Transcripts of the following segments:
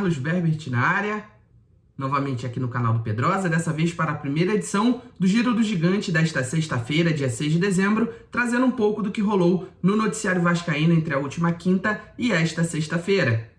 Carlos Berbert na área, novamente aqui no canal do Pedrosa, dessa vez para a primeira edição do Giro do Gigante desta sexta-feira, dia 6 de dezembro, trazendo um pouco do que rolou no noticiário vascaíno entre a última quinta e esta sexta-feira.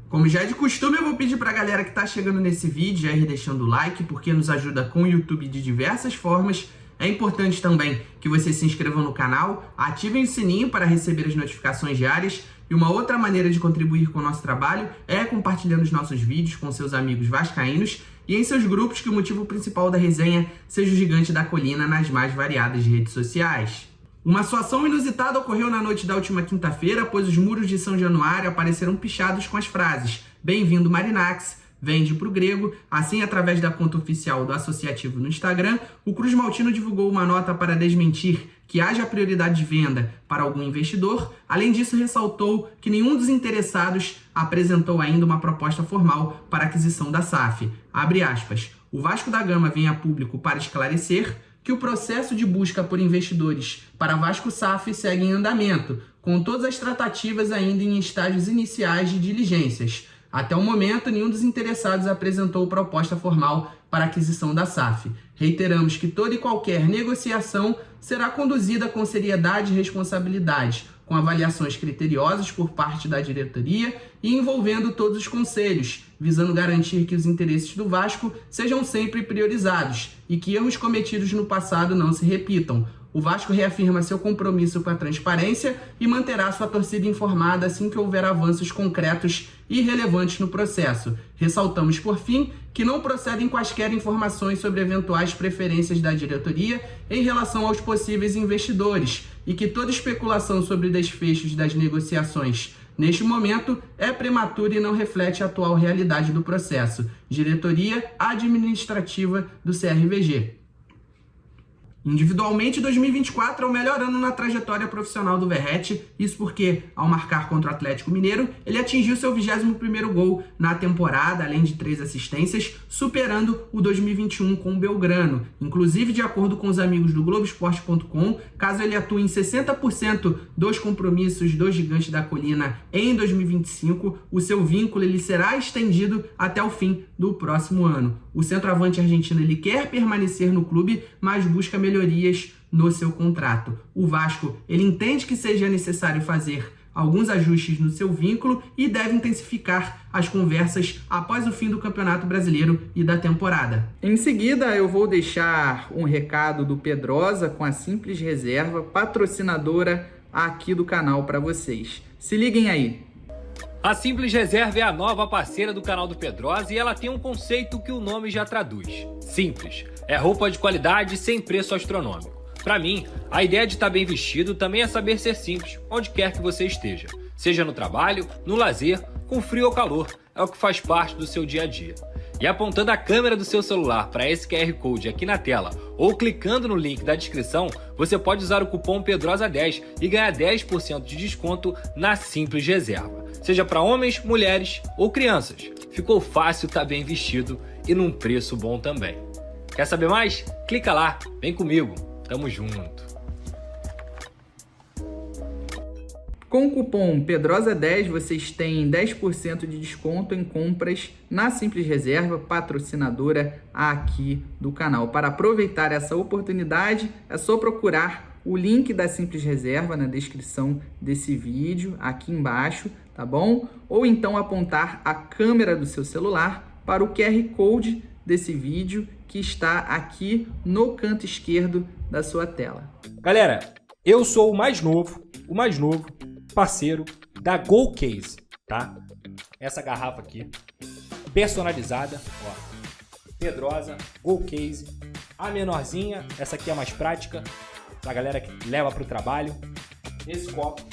Como já é de costume, eu vou pedir para a galera que está chegando nesse vídeo já ir deixando o like, porque nos ajuda com o YouTube de diversas formas. É importante também que vocês se inscrevam no canal, ativem o sininho para receber as notificações diárias. E uma outra maneira de contribuir com o nosso trabalho é compartilhando os nossos vídeos com seus amigos vascaínos e em seus grupos, que o motivo principal da resenha seja o Gigante da Colina nas mais variadas redes sociais. Uma situação inusitada ocorreu na noite da última quinta-feira, pois os muros de São Januário apareceram pichados com as frases "Bem-vindo Marinax", "Vende pro grego". Assim, através da conta oficial do associativo no Instagram, o Cruz Maltino divulgou uma nota para desmentir que haja prioridade de venda para algum investidor. Além disso, ressaltou que nenhum dos interessados apresentou ainda uma proposta formal para aquisição da SAF. Abre aspas. O Vasco da Gama vem a público para esclarecer que o processo de busca por investidores para Vasco SAF segue em andamento, com todas as tratativas ainda em estágios iniciais de diligências. Até o momento, nenhum dos interessados apresentou proposta formal para aquisição da SAF. Reiteramos que toda e qualquer negociação será conduzida com seriedade e responsabilidade, com avaliações criteriosas por parte da diretoria e envolvendo todos os conselhos, visando garantir que os interesses do Vasco sejam sempre priorizados e que erros cometidos no passado não se repitam. O Vasco reafirma seu compromisso com a transparência e manterá sua torcida informada assim que houver avanços concretos e relevantes no processo. Ressaltamos, por fim, que não procedem quaisquer informações sobre eventuais preferências da diretoria em relação aos possíveis investidores e que toda especulação sobre desfechos das negociações neste momento é prematura e não reflete a atual realidade do processo. Diretoria Administrativa do CRVG. Individualmente, 2024 é o melhor ano na trajetória profissional do Verratti, isso porque, ao marcar contra o Atlético Mineiro, ele atingiu seu 21º gol na temporada, além de 3 assistências, superando o 2021 com o Belgrano. Inclusive, de acordo com os amigos do Globoesporte.com, caso ele atue em 60% dos compromissos do Gigante da Colina em 2025, o seu vínculo ele será estendido até o fim do próximo ano. O centroavante argentino ele quer permanecer no clube, mas busca melhorias no seu contrato. O Vasco ele entende que seja necessário fazer alguns ajustes no seu vínculo e deve intensificar as conversas após o fim do Campeonato Brasileiro e da temporada. Em seguida, eu vou deixar um recado do Pedrosa com a Simples Reserva, patrocinadora aqui do canal para vocês. Se liguem aí. A Simples Reserva é a nova parceira do canal do Pedrosa e ela tem um conceito que o nome já traduz. Simples. É roupa de qualidade sem preço astronômico. Para mim, a ideia de estar bem vestido também é saber ser simples, onde quer que você esteja. Seja no trabalho, no lazer, com frio ou calor, é o que faz parte do seu dia a dia. E apontando a câmera do seu celular para esse QR Code aqui na tela ou clicando no link da descrição, você pode usar o cupom PEDROSA10 e ganhar 10% de desconto na Simples Reserva. Seja para homens, mulheres ou crianças. Ficou fácil estar bem vestido e num preço bom também. Quer saber mais? Clica lá, vem comigo, tamo junto. Com o cupom PEDROSA10 vocês têm 10% de desconto em compras na Simples Reserva, patrocinadora aqui do canal. Para aproveitar essa oportunidade, é só procurar o link da Simples Reserva na descrição desse vídeo, aqui embaixo, tá bom? Ou então apontar a câmera do seu celular para o QR Code desse vídeo que está aqui no canto esquerdo da sua tela. Galera, eu sou o mais novo parceiro da GoCase, tá? Essa garrafa aqui, personalizada, ó, Pedrosa, GoCase. A menorzinha, essa aqui é mais prática, pra galera que leva pro trabalho. Esse copo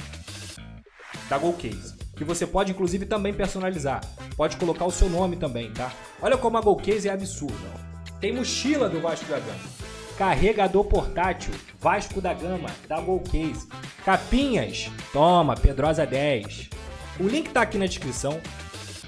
da GoCase, que você pode inclusive também personalizar. Pode colocar o seu nome também, tá? Olha como a GoCase é absurda, ó. Tem mochila do Vasco da Gama, carregador portátil Vasco da Gama da GoCase, capinhas, toma, Pedrosa 10. O link tá aqui na descrição,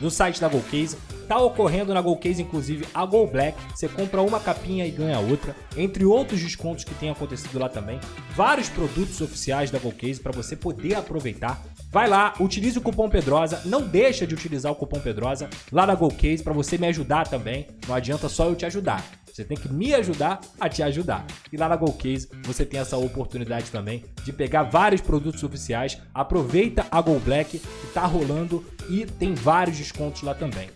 no site da GoCase. Tá ocorrendo na GoCase, inclusive, a Go Black. Você compra uma capinha e ganha outra, entre outros descontos que tem acontecido lá também. Vários produtos oficiais da GoCase para você poder aproveitar. Vai lá, utilize o cupom Pedrosa, não deixa de utilizar o cupom Pedrosa lá na GoCase para você me ajudar também. Não adianta só eu te ajudar, você tem que me ajudar a te ajudar. E lá na GoCase você tem essa oportunidade também de pegar vários produtos oficiais. Aproveita a Go Black que tá rolando e tem vários descontos lá também.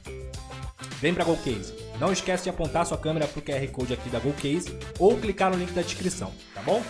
Vem pra GoCase. Não esquece de apontar sua câmera pro QR Code aqui da GoCase ou clicar no link da descrição, tá bom?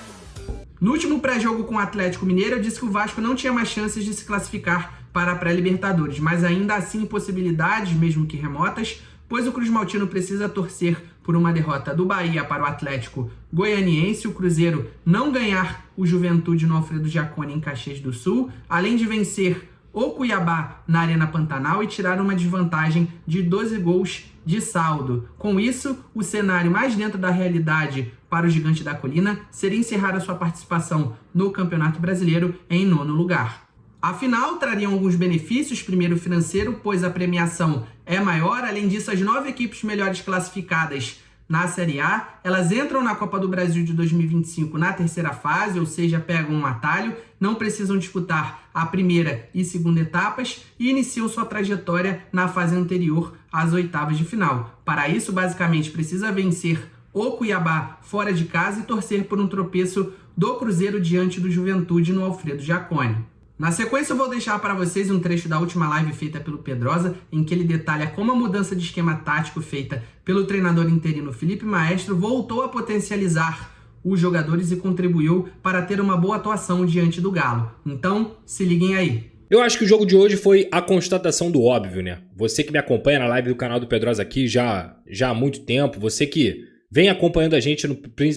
No último pré-jogo com o Atlético Mineiro, eu disse que o Vasco não tinha mais chances de se classificar para a pré-Libertadores, mas ainda assim possibilidades, mesmo que remotas, pois o Cruz Maltino precisa torcer por uma derrota do Bahia para o Atlético Goianiense, o Cruzeiro não ganhar o Juventude no Alfredo Jaconi em Caxias do Sul, além de vencer o Cuiabá na Arena Pantanal e tirar uma desvantagem de 12 gols de saldo. Com isso, o cenário mais dentro da realidade para o Gigante da Colina seria encerrar a sua participação no Campeonato Brasileiro em 9º lugar. Afinal, trariam alguns benefícios, primeiro financeiro, pois a premiação é maior. Além disso, as 9 equipes melhores classificadas na Série A, elas entram na Copa do Brasil de 2025 na terceira fase, ou seja, pegam um atalho, não precisam disputar a primeira e segunda etapas e iniciam sua trajetória na fase anterior às oitavas de final. Para isso, basicamente, precisa vencer o Cuiabá fora de casa e torcer por um tropeço do Cruzeiro diante do Juventude no Alfredo Jaconi. Na sequência, eu vou deixar para vocês um trecho da última live feita pelo Pedrosa, em que ele detalha como a mudança de esquema tático feita pelo treinador interino Felipe Maestro voltou a potencializar os jogadores e contribuiu para ter uma boa atuação diante do Galo. Então, se liguem aí. Eu acho que o jogo de hoje foi a constatação do óbvio, né? Você que me acompanha na live do canal do Pedrosa aqui já há muito tempo, você que vem acompanhando a gente,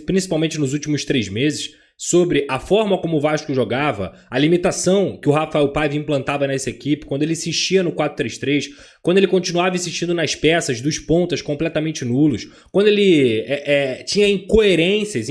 principalmente nos últimos 3 meses, sobre a forma como o Vasco jogava, a limitação que o Rafael Paiva implantava nessa equipe, quando ele insistia no 4-3-3, quando ele continuava insistindo nas peças dos pontas completamente nulos, quando ele tinha incoerências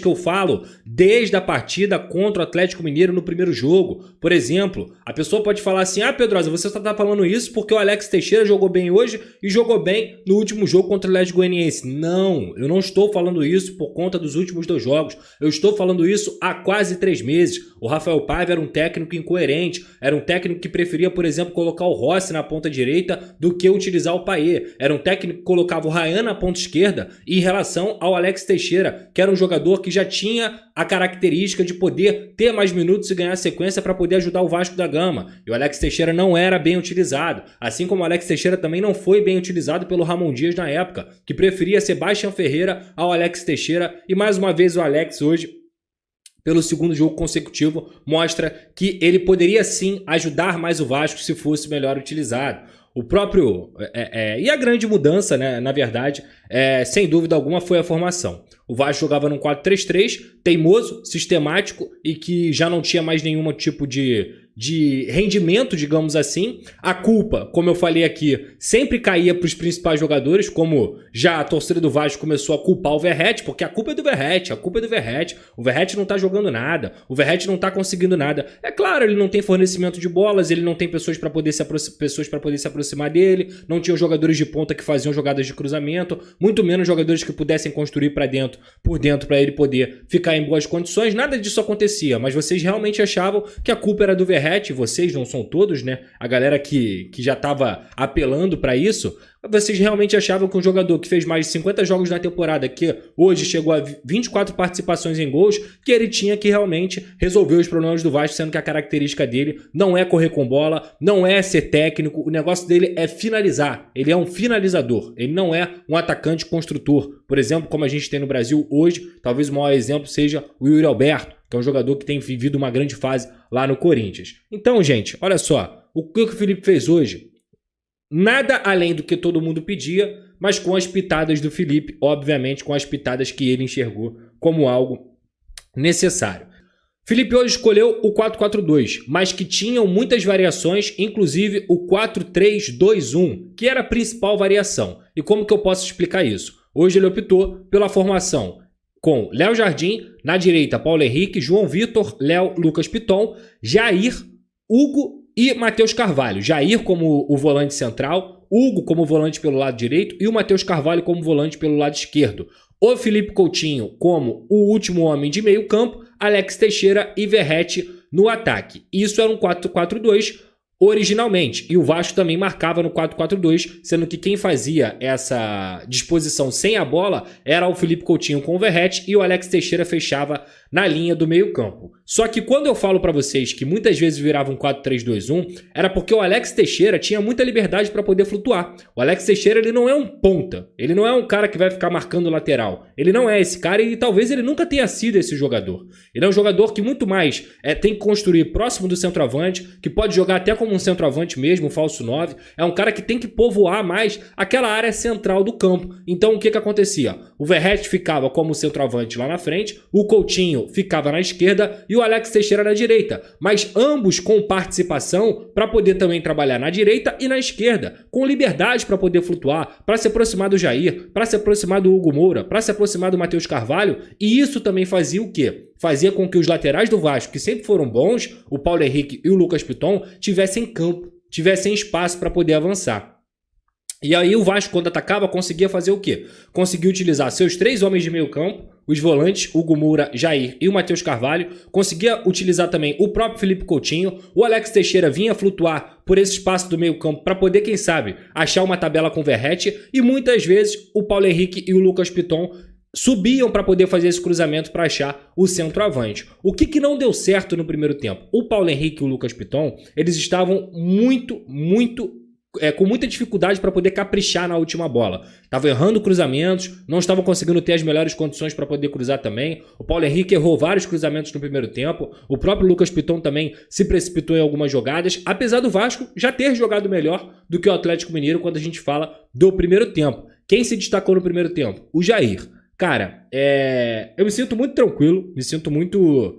que eu falo desde a partida contra o Atlético Mineiro no primeiro jogo. Por exemplo, a pessoa pode falar assim, Pedrosa, você só tá falando isso porque o Alex Teixeira jogou bem hoje e jogou bem no último jogo contra o Atlético Goianiense. Não, eu não estou falando isso por conta dos últimos 2 jogos, eu estou falando isso há quase 3 meses. O Rafael Paiva era um técnico incoerente, era um técnico que preferia, por exemplo, colocar o Rossi na ponta direita do que utilizar o Payet. Era um técnico que colocava o Ryan na ponta esquerda em relação ao Alex Teixeira, que era um jogador que já tinha a característica de poder ter mais minutos e ganhar sequência para poder ajudar o Vasco da Gama. E o Alex Teixeira não era bem utilizado, assim como o Alex Teixeira também não foi bem utilizado pelo Ramon Dias na época, que preferia Sebastião Ferreira ao Alex Teixeira. E mais uma vez o Alex hoje, pelo segundo jogo consecutivo, mostra que ele poderia sim ajudar mais o Vasco se fosse melhor utilizado. O próprio... e a grande mudança, né, na verdade, sem dúvida alguma, foi a formação. O Vasco jogava num 4-3-3, teimoso, sistemático e que já não tinha mais nenhum tipo de rendimento, digamos assim. A culpa, como eu falei aqui, sempre caía para os principais jogadores, como já a torcida do Vasco começou a culpar o Verratti, porque a culpa é do Verratti, o Verratti não tá jogando nada, o Verratti não tá conseguindo nada. É claro, ele não tem fornecimento de bolas, ele não tem pessoas para poder se aproximar dele, não tinha jogadores de ponta que faziam jogadas de cruzamento, muito menos jogadores que pudessem construir por dentro para ele poder ficar em boas condições. Nada disso acontecia, mas vocês realmente achavam que a culpa era do Verratti. Vocês não são todos, né? A galera que já estava apelando para isso. Vocês realmente achavam que um jogador que fez mais de 50 jogos na temporada, que hoje chegou a 24 participações em gols, que ele tinha que realmente resolver os problemas do Vasco, sendo que a característica dele não é correr com bola, não é ser técnico, o negócio dele é finalizar. Ele é um finalizador, ele não é um atacante construtor. Por exemplo, como a gente tem no Brasil hoje, talvez o maior exemplo seja o Yuri Alberto, que é um jogador que tem vivido uma grande fase lá no Corinthians. Então, gente, olha só, o que o Felipe fez hoje? Nada além do que todo mundo pedia, mas com as pitadas do Felipe, obviamente com as pitadas que ele enxergou como algo necessário. Felipe hoje escolheu o 4-4-2, mas que tinham muitas variações, inclusive o 4-3-2-1, que era a principal variação. E como que eu posso explicar isso? Hoje ele optou pela formação com Léo Jardim, na direita Paulo Henrique, João Vitor, Léo, Lucas Piton, Jair, Hugo e Matheus Carvalho. Jair como o volante central, Hugo como volante pelo lado direito e o Matheus Carvalho como volante pelo lado esquerdo. O Felipe Coutinho como o último homem de meio campo, Alex Teixeira e Verratti no ataque. Isso era um 4-4-2 originalmente, e o Vasco também marcava no 4-4-2, sendo que quem fazia essa disposição sem a bola era o Felipe Coutinho com o Verratti e o Alex Teixeira fechava na linha do meio campo. Só que quando eu falo para vocês que muitas vezes virava um 4-3-2-1, era porque o Alex Teixeira tinha muita liberdade para poder flutuar. O Alex Teixeira, ele não é um ponta, ele não é um cara que vai ficar marcando lateral, ele não é esse cara e talvez ele nunca tenha sido esse jogador. Ele é um jogador que muito mais tem que construir próximo do centroavante, que pode jogar até como um centroavante mesmo, um falso 9, é um cara que tem que povoar mais aquela área central do campo. Então o que acontecia? O Verratti ficava como centroavante lá na frente, o Coutinho ficava na esquerda e o Alex Teixeira na direita, mas ambos com participação para poder também trabalhar na direita e na esquerda, com liberdade para poder flutuar, para se aproximar do Jair, para se aproximar do Hugo Moura, para se aproximar do Matheus Carvalho, e isso também fazia o quê? Fazia com que os laterais do Vasco, que sempre foram bons, o Paulo Henrique e o Lucas Piton, tivessem campo, tivessem espaço para poder avançar. E aí o Vasco, quando atacava, conseguia fazer o quê? Conseguia utilizar seus 3 homens de meio campo, os volantes, Hugo Moura, Jair e o Matheus Carvalho, conseguia utilizar também o próprio Felipe Coutinho, o Alex Teixeira vinha flutuar por esse espaço do meio campo para poder, quem sabe, achar uma tabela com o Verratti, e muitas vezes o Paulo Henrique e o Lucas Piton subiam para poder fazer esse cruzamento para achar o centroavante. O que não deu certo no primeiro tempo? O Paulo Henrique e o Lucas Piton, eles estavam com muita dificuldade para poder caprichar na última bola. Estavam errando cruzamentos, não estavam conseguindo ter as melhores condições para poder cruzar também. O Paulo Henrique errou vários cruzamentos no primeiro tempo. O próprio Lucas Piton também se precipitou em algumas jogadas, apesar do Vasco já ter jogado melhor do que o Atlético Mineiro quando a gente fala do primeiro tempo. Quem se destacou no primeiro tempo? O Jair. Cara, eu me sinto muito tranquilo, me sinto muito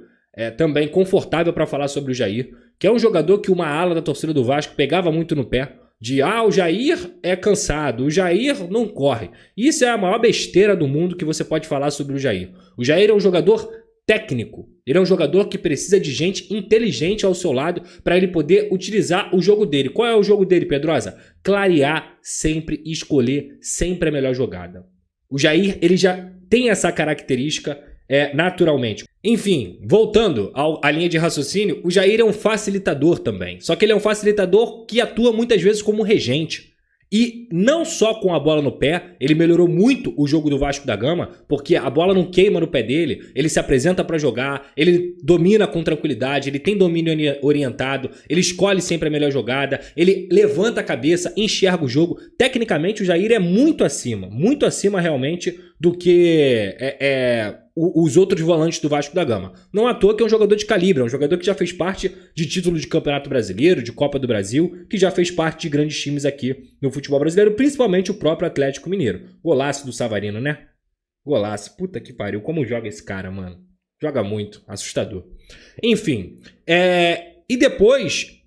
também confortável para falar sobre o Jair, que é um jogador que uma ala da torcida do Vasco pegava muito no pé, o Jair é cansado, o Jair não corre. Isso é a maior besteira do mundo que você pode falar sobre o Jair. O Jair é um jogador técnico, ele é um jogador que precisa de gente inteligente ao seu lado para ele poder utilizar o jogo dele. Qual é o jogo dele, Pedrosa? Clarear sempre e escolher sempre a melhor jogada. O Jair, ele já tem essa característica naturalmente. Enfim, voltando à linha de raciocínio, o Jair é um facilitador também. Só que ele é um facilitador que atua muitas vezes como regente. E não só com a bola no pé, ele melhorou muito o jogo do Vasco da Gama, porque a bola não queima no pé dele, ele se apresenta para jogar, ele domina com tranquilidade, ele tem domínio orientado, ele escolhe sempre a melhor jogada, ele levanta a cabeça, enxerga o jogo. Tecnicamente, o Jair é muito acima realmente do que os outros volantes do Vasco da Gama. Não à toa que é um jogador de calibre, é um jogador que já fez parte de título de Campeonato Brasileiro, de Copa do Brasil, que já fez parte de grandes times aqui no futebol brasileiro, principalmente o próprio Atlético Mineiro. Golaço do Savarino, né? Golaço. Puta que pariu. Como joga esse cara, mano? Joga muito. Assustador. Enfim. E depois,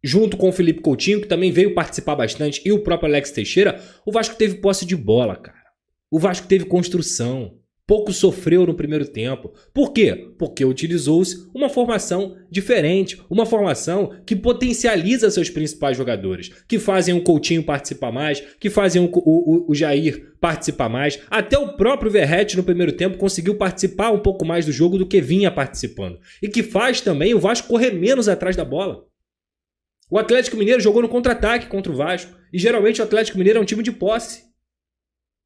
junto com o Felipe Coutinho, que também veio participar bastante, e o próprio Alex Teixeira, o Vasco teve posse de bola, cara. O Vasco teve construção. Pouco sofreu no primeiro tempo. Por quê? Porque utilizou-se uma formação diferente, uma formação que potencializa seus principais jogadores, que fazem o Coutinho participar mais, que fazem o Jair participar mais. Até o próprio Verratti no primeiro tempo conseguiu participar um pouco mais do jogo do que vinha participando. E que faz também o Vasco correr menos atrás da bola. O Atlético Mineiro jogou no contra-ataque contra o Vasco. E geralmente o Atlético Mineiro é um time de posse.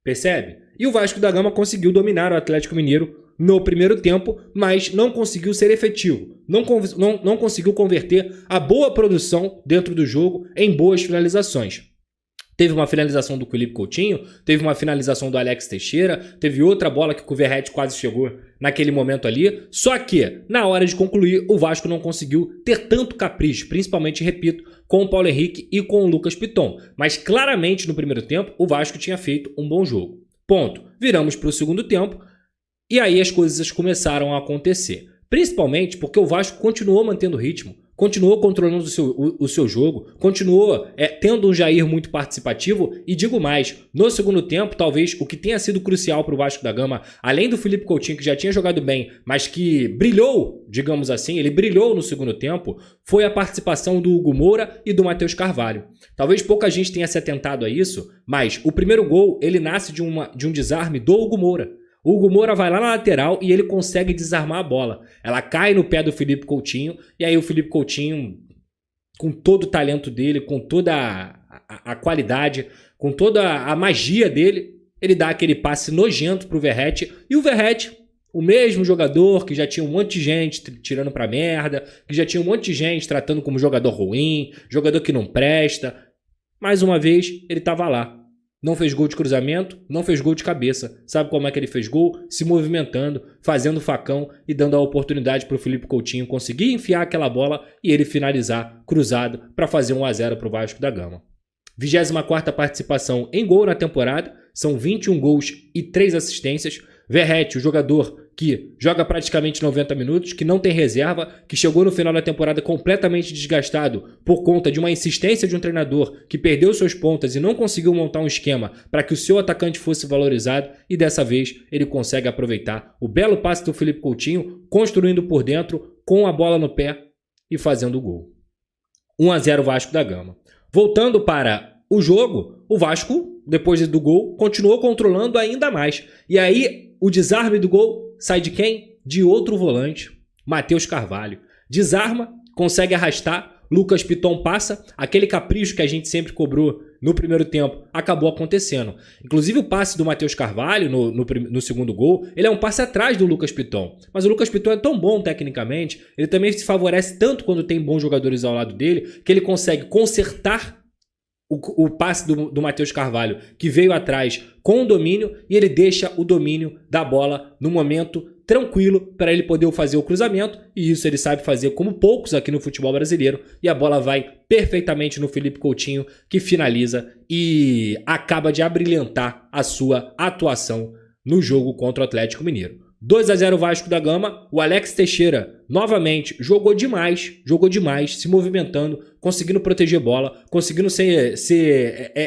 Percebe? E o Vasco da Gama conseguiu dominar o Atlético Mineiro no primeiro tempo, mas não conseguiu ser efetivo. Não conseguiu converter a boa produção dentro do jogo em boas finalizações. Teve uma finalização do Felipe Coutinho, teve uma finalização do Alex Teixeira, teve outra bola que o Verratti quase chegou naquele momento ali. Só que, na hora de concluir, o Vasco não conseguiu ter tanto capricho, principalmente, repito, com o Paulo Henrique e com o Lucas Piton. Mas claramente no primeiro tempo, o Vasco tinha feito um bom jogo. Ponto. Viramos para o segundo tempo e aí as coisas começaram a acontecer. Principalmente porque o Vasco continuou mantendo o ritmo, continuou controlando o seu jogo, continuou tendo um Jair muito participativo e digo mais, no segundo tempo talvez o que tenha sido crucial para o Vasco da Gama, além do Felipe Coutinho que já tinha jogado bem, mas que brilhou, digamos assim, ele brilhou no segundo tempo, foi a participação do Hugo Moura e do Matheus Carvalho. Talvez pouca gente tenha se atentado a isso, mas o primeiro gol ele nasce de um desarme do Hugo Moura. O Hugo Moura vai lá na lateral e ele consegue desarmar a bola. Ela cai no pé do Felipe Coutinho e aí o Felipe Coutinho, com todo o talento dele, com toda a qualidade, com toda a magia dele, ele dá aquele passe nojento pro Verratti e o Verratti, o mesmo jogador que já tinha um monte de gente tirando pra merda, que já tinha um monte de gente tratando como jogador ruim, jogador que não presta. Mais uma vez, ele tava lá. Não fez gol de cruzamento, não fez gol de cabeça. Sabe como é que ele fez gol? Se movimentando, fazendo facão e dando a oportunidade pro Felipe Coutinho conseguir enfiar aquela bola e ele finalizar cruzado para fazer 1-0 pro Vasco da Gama. 24ª participação em gol na temporada, são 21 gols e 3 assistências. Verratti, o jogador que joga praticamente 90 minutos, que não tem reserva, que chegou no final da temporada completamente desgastado por conta de uma insistência de um treinador que perdeu suas pontas e não conseguiu montar um esquema para que o seu atacante fosse valorizado, e dessa vez ele consegue aproveitar o belo passe do Felipe Coutinho, construindo por dentro, com a bola no pé e fazendo o gol. 1-0 Vasco da Gama. Voltando para o jogo, o Vasco, depois do gol, continuou controlando ainda mais. E aí, o desarme do gol sai de quem? De outro volante, Matheus Carvalho. Desarma, consegue arrastar, Lucas Piton passa, aquele capricho que a gente sempre cobrou no primeiro tempo acabou acontecendo. Inclusive o passe do Matheus Carvalho no segundo gol, ele é um passe atrás do Lucas Piton. Mas o Lucas Piton é tão bom tecnicamente, ele também se favorece tanto quando tem bons jogadores ao lado dele, que ele consegue consertar o passe do Matheus Carvalho, que veio atrás com o domínio, e ele deixa o domínio da bola no momento tranquilo para ele poder fazer o cruzamento, e isso ele sabe fazer como poucos aqui no futebol brasileiro, e a bola vai perfeitamente no Felipe Coutinho, que finaliza e acaba de abrilhantar a sua atuação no jogo contra o Atlético Mineiro. 2-0 Vasco da Gama, o Alex Teixeira novamente jogou demais, se movimentando, conseguindo proteger bola, conseguindo ser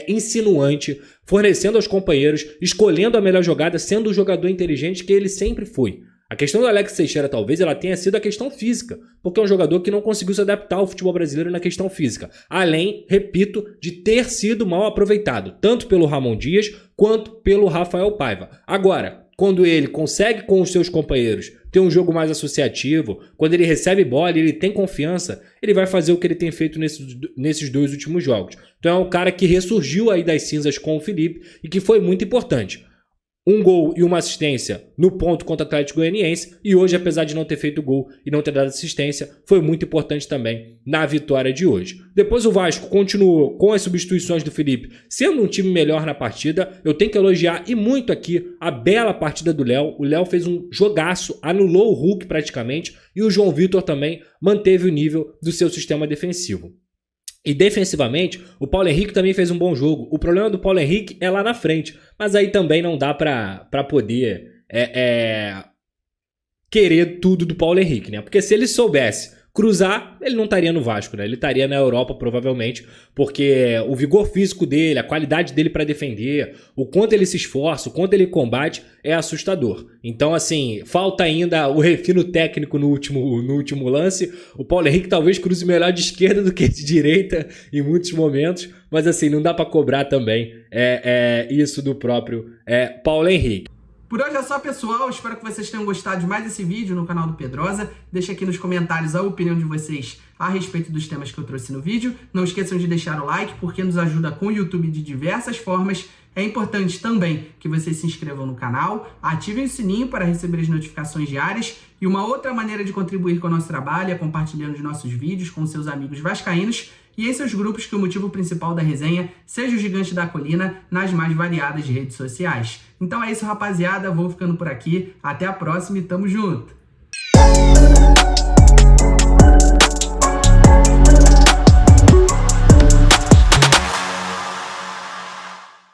insinuante, fornecendo aos companheiros, escolhendo a melhor jogada, sendo o jogador inteligente que ele sempre foi. A questão do Alex Teixeira talvez ela tenha sido a questão física, porque é um jogador que não conseguiu se adaptar ao futebol brasileiro na questão física, além, repito, de ter sido mal aproveitado, tanto pelo Ramon Dias quanto pelo Rafael Paiva. Agora, quando ele consegue com os seus companheiros ter um jogo mais associativo, quando ele recebe bola e ele tem confiança, ele vai fazer o que ele tem feito nesses 2 últimos jogos. Então é um cara que ressurgiu aí das cinzas com o Felipe e que foi muito importante. Um gol e uma assistência no ponto contra o Atlético Goianiense, e hoje, apesar de não ter feito gol e não ter dado assistência, foi muito importante também na vitória de hoje. Depois o Vasco continuou com as substituições do Felipe, sendo um time melhor na partida. Eu tenho que elogiar e muito aqui a bela partida do Léo. O Léo fez um jogaço, anulou o Hulk praticamente, e o João Vitor também manteve o nível do seu sistema defensivo. E defensivamente, o Paulo Henrique também fez um bom jogo. O problema do Paulo Henrique é lá na frente, mas aí também não dá pra poder querer tudo do Paulo Henrique, né? Porque se ele soubesse cruzar, ele não estaria no Vasco, né? Ele estaria na Europa provavelmente, porque o vigor físico dele, a qualidade dele para defender, o quanto ele se esforça, o quanto ele combate é assustador. Então, assim, falta ainda o refino técnico no último lance. O Paulo Henrique talvez cruze melhor de esquerda do que de direita em muitos momentos, mas assim, não dá para cobrar também isso do próprio Paulo Henrique. Por hoje é só, pessoal. Espero que vocês tenham gostado de mais esse vídeo no canal do Pedrosa. Deixa aqui nos comentários a opinião de vocês a respeito dos temas que eu trouxe no vídeo. Não esqueçam de deixar o like, porque nos ajuda com o YouTube de diversas formas. É importante também que vocês se inscrevam no canal, ativem o sininho para receber as notificações diárias. E uma outra maneira de contribuir com o nosso trabalho é compartilhando os nossos vídeos com seus amigos vascaínos e em seus grupos, que o motivo principal da resenha seja o Gigante da Colina nas mais variadas redes sociais. Então é isso, rapaziada. Vou ficando por aqui. Até a próxima e tamo junto!